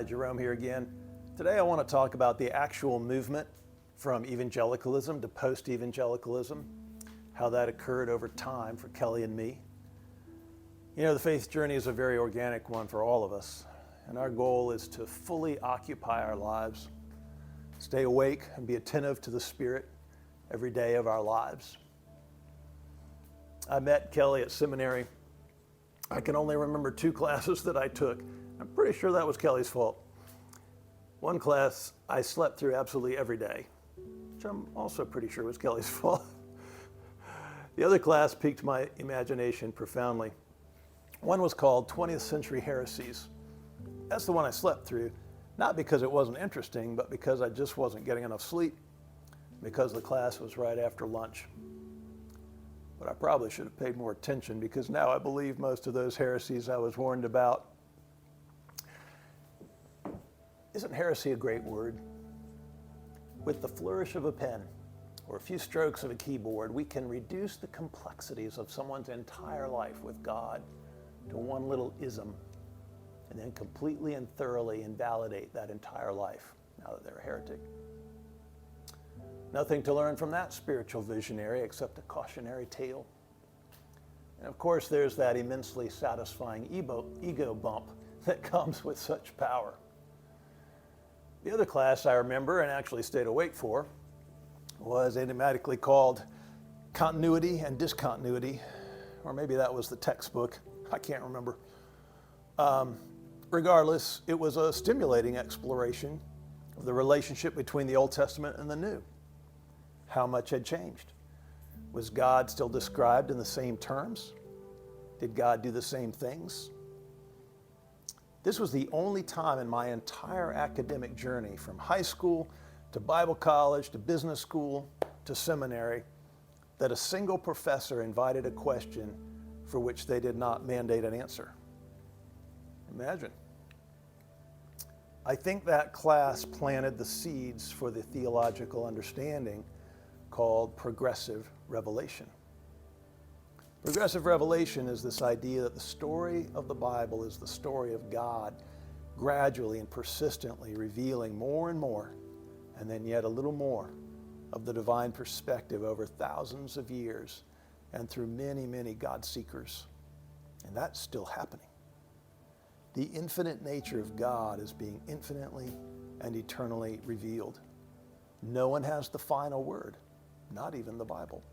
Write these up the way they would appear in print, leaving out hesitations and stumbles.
Jerome here again. Today I want to talk about the actual movement from evangelicalism to post-evangelicalism, how that occurred over time for Kellie and me. You know, the faith journey is a very organic one for all of us, and our goal is to fully occupy our lives, stay awake and be attentive to the Spirit every day of our lives. I met Kellie at seminary. I can only remember 2 classes that I took. I'm pretty sure that was Kellie's fault. One class I slept through absolutely every day, which I'm also pretty sure was Kellie's fault. The other class piqued my imagination profoundly. One was called 20th Century Heresies. That's the one I slept through, not because it wasn't interesting, but because I just wasn't getting enough sleep, because the class was right after lunch. But I probably should have paid more attention, because now I believe most of those heresies I was warned about. Isn't heresy a great word? With the flourish of a pen or a few strokes of a keyboard, we can reduce the complexities of someone's entire life with God to one little ism, and then completely and thoroughly invalidate that entire life now that they're a heretic. Nothing to learn from that spiritual visionary except a cautionary tale. And of course, there's that immensely satisfying ego bump that comes with such power. The other class I remember and actually stayed awake for was enigmatically called Continuity and Discontinuity, or maybe that was the textbook. I can't remember. Regardless, it was a stimulating exploration of the relationship between the Old Testament and the New. How much had changed? Was God still described in the same terms? Did God do the same things? This was the only time in my entire academic journey, from high school to Bible college to business school to seminary, that a single professor invited a question for which they did not mandate an answer. Imagine. I think that class planted the seeds for the theological understanding called progressive revelation. Progressive revelation is this idea that the story of the Bible is the story of God gradually and persistently revealing more and more, and then yet a little more, of the divine perspective over thousands of years and through many, many God seekers. And that's still happening. The infinite nature of God is being infinitely and eternally revealed. No one has the final word, not even the Bible.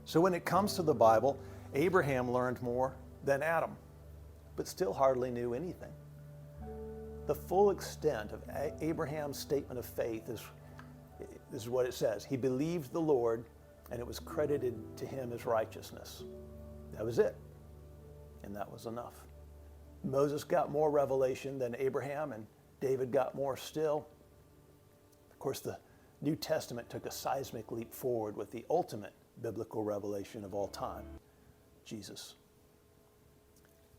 So when it comes to the Bible, Abraham learned more than Adam, but still hardly knew anything. The full extent of Abraham's statement of faith is what it says. He believed the Lord, and it was credited to him as righteousness. That was it, and that was enough. Moses got more revelation than Abraham, and David got more still. Of course, the New Testament took a seismic leap forward with the ultimate biblical revelation of all time, Jesus.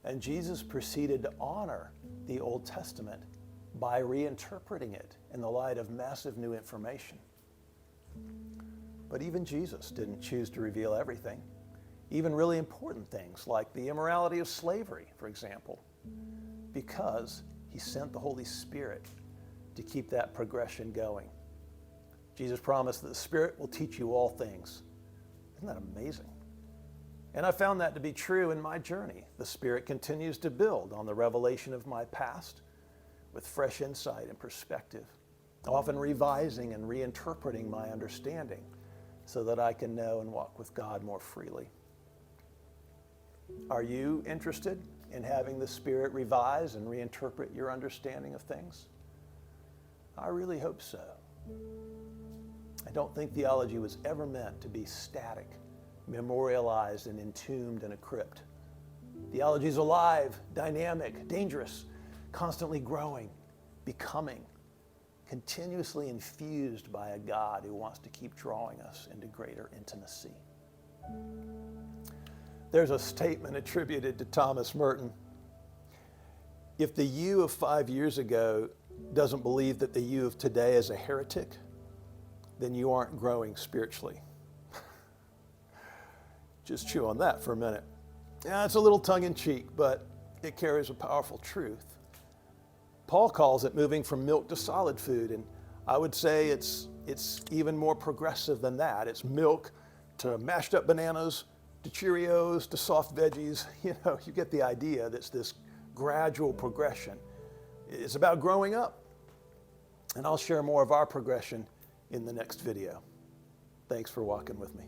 And Jesus proceeded to honor the Old Testament by reinterpreting it in the light of massive new information. But even Jesus didn't choose to reveal everything, even really important things like the immorality of slavery, for example, because he sent the Holy Spirit to keep that progression going. Jesus promised that the Spirit will teach you all things. Isn't that amazing? And I found that to be true in my journey. The Spirit continues to build on the revelation of my past with fresh insight and perspective, often revising and reinterpreting my understanding so that I can know and walk with God more freely. Are you interested in having the Spirit revise and reinterpret your understanding of things? I really hope so. I don't think theology was ever meant to be static, memorialized and entombed in a crypt. Theology is alive, dynamic, dangerous, constantly growing, becoming, continuously infused by a God who wants to keep drawing us into greater intimacy. There's a statement attributed to Thomas Merton. If the you of 5 years ago doesn't believe that the you of today is a heretic, then you aren't growing spiritually. Just chew on that for a minute. Yeah, it's a little tongue-in-cheek, but it carries a powerful truth. Paul calls it moving from milk to solid food, and I would say it's even more progressive than that. It's milk to mashed up bananas, to Cheerios, to soft veggies. You know, you get the idea. That's this gradual progression. It's about growing up. And I'll share more of our progression in the next video. Thanks for walking with me.